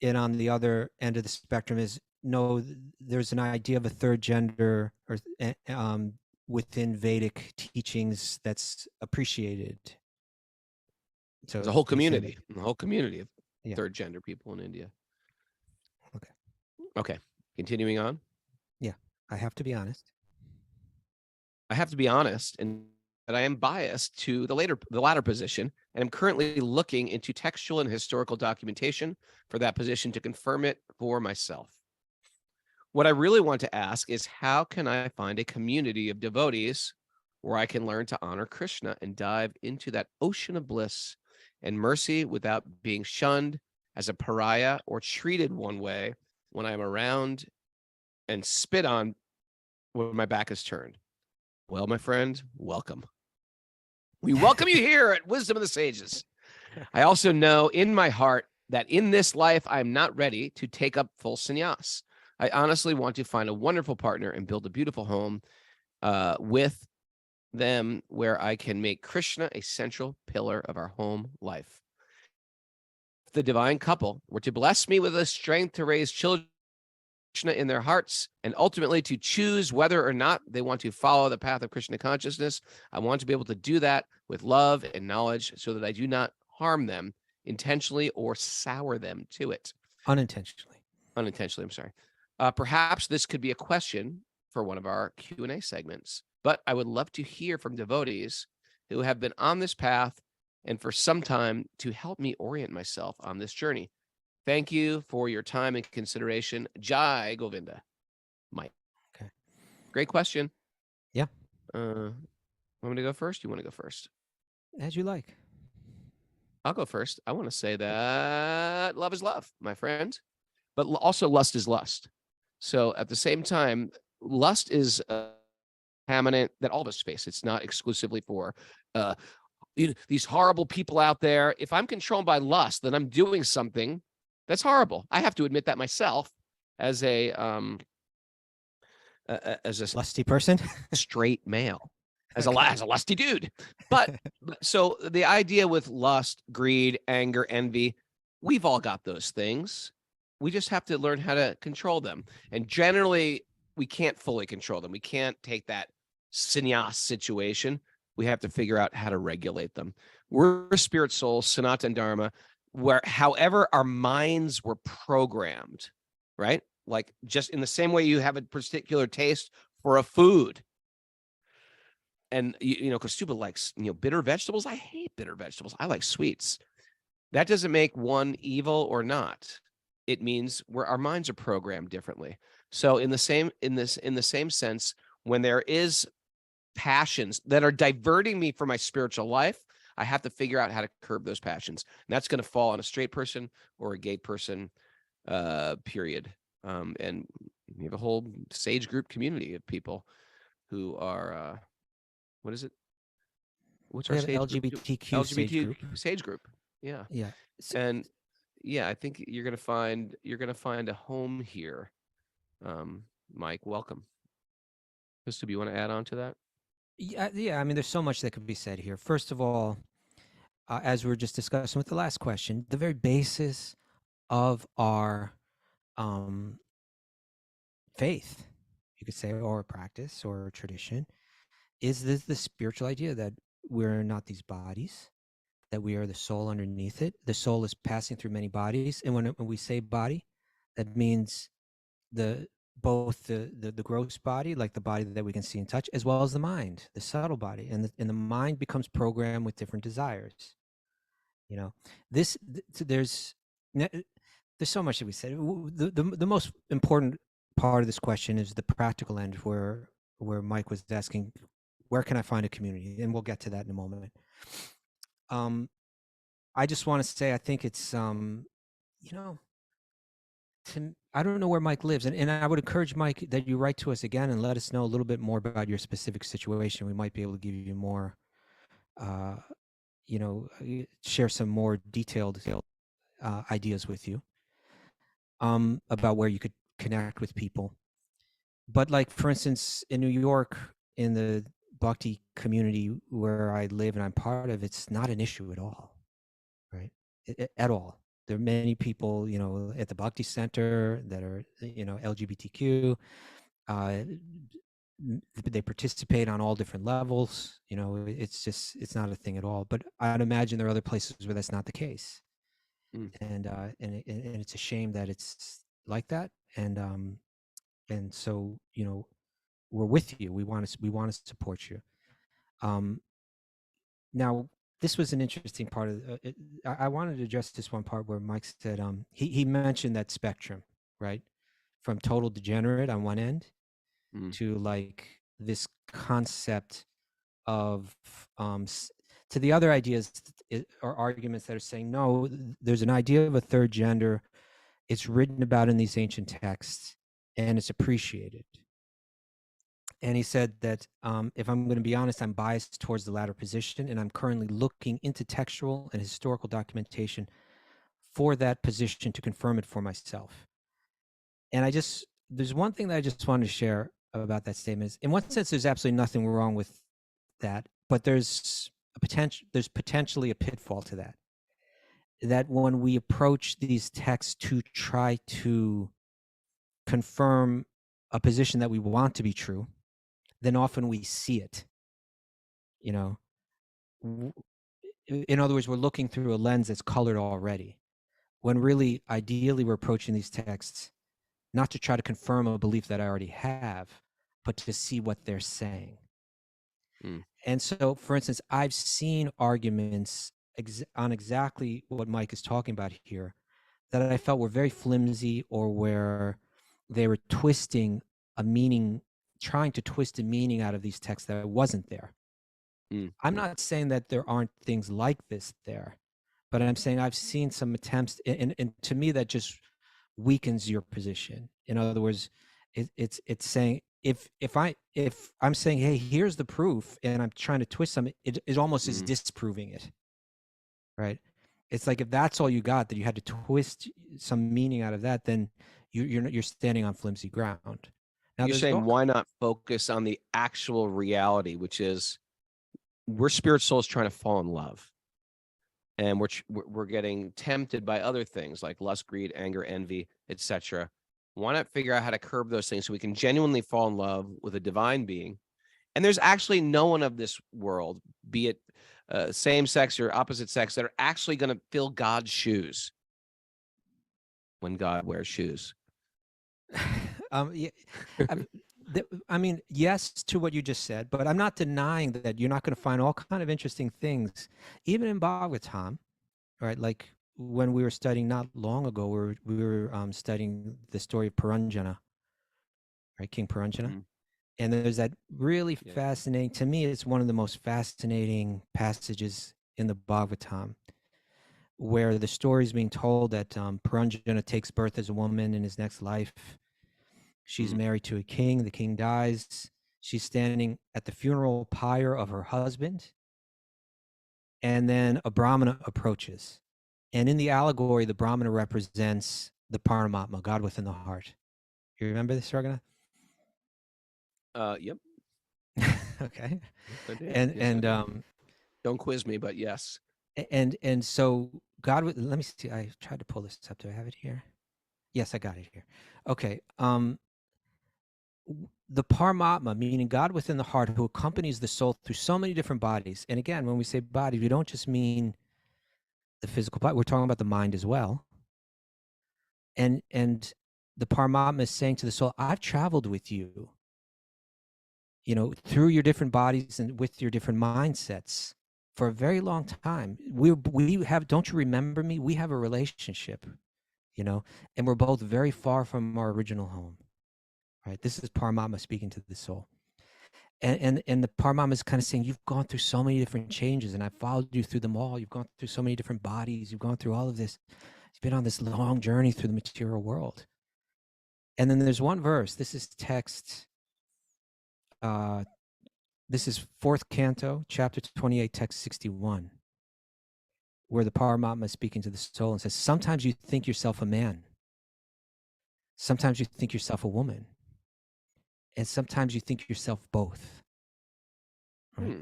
And on the other end of the spectrum is no, there's an idea of a third gender or within Vedic teachings that's appreciated. So There's a whole you say that- community, of Yeah. third gender people in India. Okay. Okay. Continuing on. I have to be honest. I have to be honest, and that I am biased to the latter position, and I'm currently looking into textual and historical documentation for that position to confirm it for myself. What I really want to ask is, how can I find a community of devotees where I can learn to honor Krishna and dive into that ocean of bliss and mercy without being shunned as a pariah or treated one way when I'm around and spit on when my back is turned? Well, my friend, welcome. We welcome you here at Wisdom of the Sages. I also know in my heart that in this life, I'm not ready to take up full sannyas. I honestly want to find a wonderful partner and build a beautiful home with them where I can make Krishna a central pillar of our home life. If the divine couple were to bless me with the strength to raise children Krishna in their hearts and ultimately to choose whether or not they want to follow the path of Krishna consciousness, I want to be able to do that with love and knowledge so that I do not harm them intentionally or sour them to it. Unintentionally. Unintentionally, I'm sorry. Perhaps this could be a question for one of our Q&A segments, but I would love to hear from devotees who have been on this path and for some time to help me orient myself on this journey. Thank you for your time and consideration. Jai Govinda. Mike. Okay. Great question. Yeah. Want me to go first? You want to go first? As you like. I'll go first. I want to say that love is love, my friend, but also lust is lust. So at the same time, lust is a contaminant that all of us face. It's not exclusively for these horrible people out there. If I'm controlled by lust, then I'm doing something that's horrible. I have to admit that myself as a Lusty person. straight male, as a lusty dude. But so the idea with lust, greed, anger, envy, we've all got those things. We just have to learn how to control them. And generally, we can't fully control them. We can't take that sannyas situation. We have to figure out how to regulate them. We're spirit souls, Sanatana Dharma, where however our minds were programmed, right? Like just in the same way you have a particular taste for a food. And, because Stuba likes, bitter vegetables. I hate bitter vegetables. I like sweets. That doesn't make one evil or not. It means our minds are programmed differently. So in the same sense, when there is passions that are diverting me from my spiritual life, I have to figure out how to curb those passions. And that's going to fall on a straight person or a gay person, period. And we have a whole sage group community of people who are, what is it? What's our sage LGBTQ sage group? Yeah. Yeah. And yeah, I think you're going to find a home here. Mike, welcome. Krista, do you want to add on to that? Yeah. I mean, there's so much that could be said here. First of all, as we were just discussing with the last question, the very basis of our faith, you could say, or practice or tradition, is the spiritual idea that we're not these bodies, that we are the soul underneath it. The soul is passing through many bodies. And when we say body, that means both the gross body, like the body that we can see and touch, as well as the mind, the subtle body. And the mind becomes programmed with different desires. There's so much that we said. The most important part of this question is the practical end, where Mike was asking, where can I find a community? And we'll get to that in a moment. I just want to say, I think it's, I don't know where Mike lives. And I would encourage Mike that you write to us again and let us know a little bit more about your specific situation. We might be able to give you more, share some more detailed ideas with you about where you could connect with people. But like, for instance, in New York, in the Bhakti community where I live and I'm part of, it's not an issue at all, right? at all. There are many people, at the Bhakti Center that are, LGBTQ. They participate on all different levels. It's not a thing at all. But I'd imagine there are other places where that's not the case. And it's a shame that it's like that. And so, we're with you. We want to support you. Now, this was an interesting part of it. I wanted to address this one part where Mike said he mentioned that spectrum, right, from total degenerate on one end to like this concept of to the other ideas or arguments that are saying no, there's an idea of a third gender. It's written about in these ancient texts and it's appreciated. And he said that if I'm going to be honest, I'm biased towards the latter position, and I'm currently looking into textual and historical documentation for that position to confirm it for myself. And there's one thing that I just wanted to share about that statement. Is, in one sense, there's absolutely nothing wrong with that, but there's potentially a pitfall to that. That when we approach these texts to try to confirm a position that we want to be true, then often we see it. In other words, we're looking through a lens that's colored already, when really, ideally, we're approaching these texts not to try to confirm a belief that I already have, but to see what they're saying. And so, for instance, I've seen arguments on exactly what Mike is talking about here that I felt were very flimsy, or where they were twisting a meaning, trying to twist a meaning out of these texts that wasn't there. I'm not saying that there aren't things like this there, but I'm saying I've seen some attempts, and to me that just weakens your position. In other words, it's saying if I'm saying, hey, here's the proof, and I'm trying to twist something, it almost is disproving it, right? It's like, if that's all you got, that you had to twist some meaning out of that, then you're standing on flimsy ground. Now, you're saying why not focus on the actual reality, which is we're spirit souls trying to fall in love, and we're getting tempted by other things like lust, greed, anger, envy, etc. Why not figure out how to curb those things so we can genuinely fall in love with a divine being? And there's actually no one of this world, be it same sex or opposite sex, that are actually going to fill God's shoes when God wears shoes. Yeah, I mean, yes to what you just said, but I'm not denying that you're not going to find all kind of interesting things, even in Bhagavatam, right? Like when we were studying not long ago, we were studying the story of Puranjana, right? King Puranjana. And there's that really fascinating, to me, it's one of the most fascinating passages in the Bhagavatam, where the story is being told that Puranjana takes birth as a woman in his next life. She's married to a king. The king dies. She's standing at the funeral pyre of her husband. And then a Brahmana approaches. And in the allegory, the Brahmana represents the Paramatma, God within the heart. You remember this, Raghunath? Yep. Okay. And don't quiz me, but yes. And so God, let me see. I tried to pull this up. Do I have it here? Yes, I got it here. Okay. The Paramatma, meaning God within the heart, who accompanies the soul through so many different bodies. And again, when we say body, we don't just mean the physical body. We're talking about the mind as well. And the Paramatma is saying to the soul, I've traveled with you, through your different bodies and with your different mindsets for a very long time. We have, don't you remember me? We have a relationship, and we're both very far from our original home. Right, this is Paramatma speaking to the soul, and the Paramatma is kind of saying, you've gone through so many different changes, and I've followed you through them all. You've gone through so many different bodies. You've gone through all of this. You've been on this long journey through the material world. And then there's one verse. This is text. This is 4th canto, chapter 28, text 61, where the Paramatma is speaking to the soul and says, sometimes you think yourself a man. Sometimes you think yourself a woman. And sometimes you think yourself both. Right?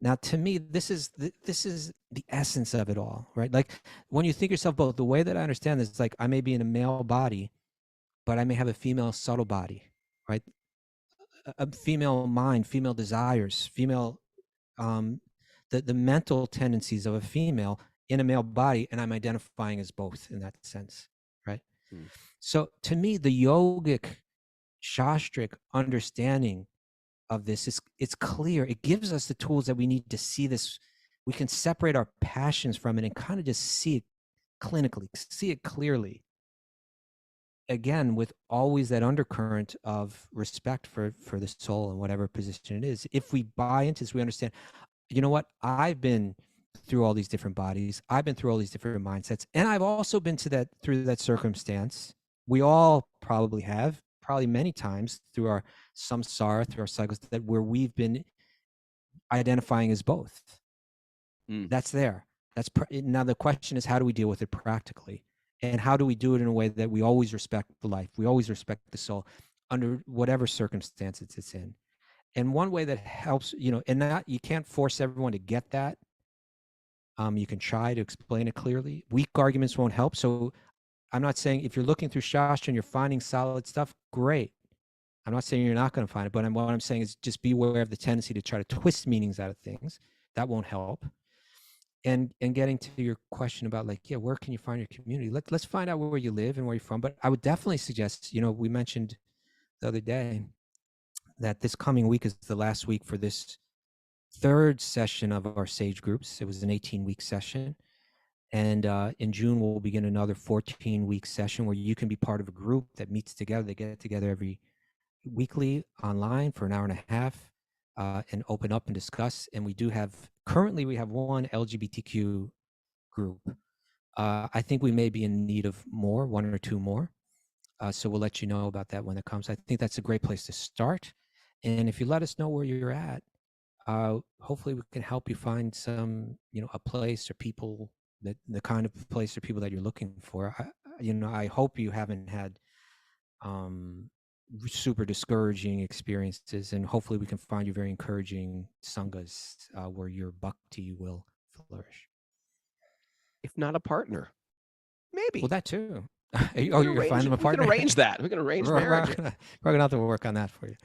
Now, to me, this is the essence of it all, right? Like when you think yourself both, the way that I understand this is like I may be in a male body, but I may have a female subtle body, right? A female mind, female desires, female, the mental tendencies of a female in a male body, and I'm identifying as both in that sense, right? Hmm. So to me, the yogic, shastric understanding of this is it's clear. It gives us the tools that we need to see this. We can separate our passions from it and kind of just see it clinically, see it clearly. Again, with always that undercurrent of respect for the soul and whatever position it is. If we buy into this, we understand, you know what? I've been through all these different bodies. I've been through all these different mindsets. And I've also been through that circumstance. We all probably have, probably many times through our samsara, through our cycles, that where we've been identifying as both. That's there. Now the question is, how do we deal with it practically? And how do we do it in a way that we always respect the life, we always respect the soul under whatever circumstances it's in? And one way that helps, and that you can't force everyone to get that. You can try to explain it clearly. Weak arguments won't help. So I'm not saying if you're looking through Shastra and you're finding solid stuff, great. I'm not saying you're not going to find it, but what I'm saying is just be aware of the tendency to try to twist meanings out of things. That won't help. And getting to your question about where can you find your community? Let's find out where you live and where you're from. But I would definitely suggest, we mentioned the other day that this coming week is the last week for this third session of our Sage groups. It was an 18-week session. And in June, we'll begin another 14-week session where you can be part of a group that meets together. They get together every weekly online for an hour and a half and open up and discuss. And currently we have one LGBTQ group. I think we may be in need of more, one or two more. So we'll let you know about that when it comes. I think that's a great place to start. And if you let us know where you're at, hopefully we can help you find some, a place or people, the kind of place or people that you're looking for. I hope you haven't had super discouraging experiences, and hopefully we can find you very encouraging sanghas where your bhakti will flourish. If not a partner, maybe. Well, that too. You're going to find them a partner? We can arrange that. We can arrange marriage. We're going to have to work on that for you.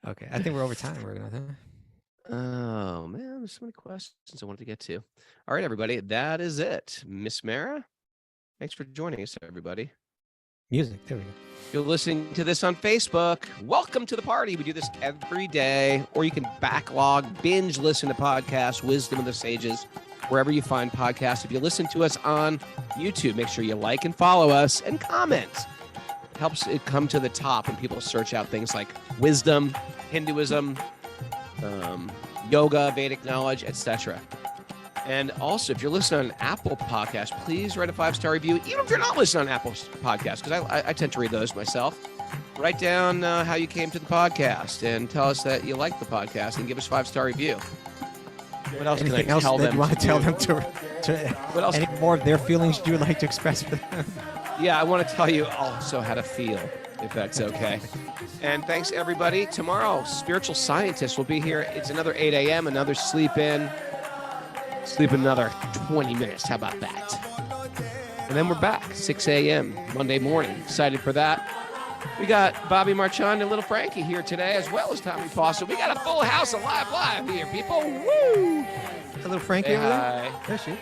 Okay. I think we're over time. We're going to Oh, man. There's so many questions I wanted to get to. All right, everybody. That is it. Miss Mara, thanks for joining us, everybody. Music. There we go. If you're listening to this on Facebook, welcome to the party. We do this every day, or you can backlog, binge listen to podcasts, Wisdom of the Sages, wherever you find podcasts. If you listen to us on YouTube, make sure you like and follow us and comment. It helps it come to the top when people search out things like wisdom, Hinduism, yoga, Vedic knowledge, etc. And also, if you're listening on Apple Podcasts, please write a 5-star review, even if you're not listening on Apple Podcasts, because I tend to read those myself. Write down how you came to the podcast and tell us that you like the podcast and give us a 5-star review. What else Anything can I else tell that them? You want to tell them to What else? Any more of their feelings you would like to express for them? Yeah, I want to tell you also how to feel, if that's okay. And thanks, everybody. Tomorrow, Spiritual Scientists will be here. It's another 8 a.m., another sleep in. Sleep another 20 minutes. How about that? And then we're back, 6 a.m., Monday morning. Excited for that. We got Bobby Marchand and Little Frankie here today, as well as Tommy Foster. We got a full house of live here, people. Woo! Little Frankie Say over there? hi. There she is.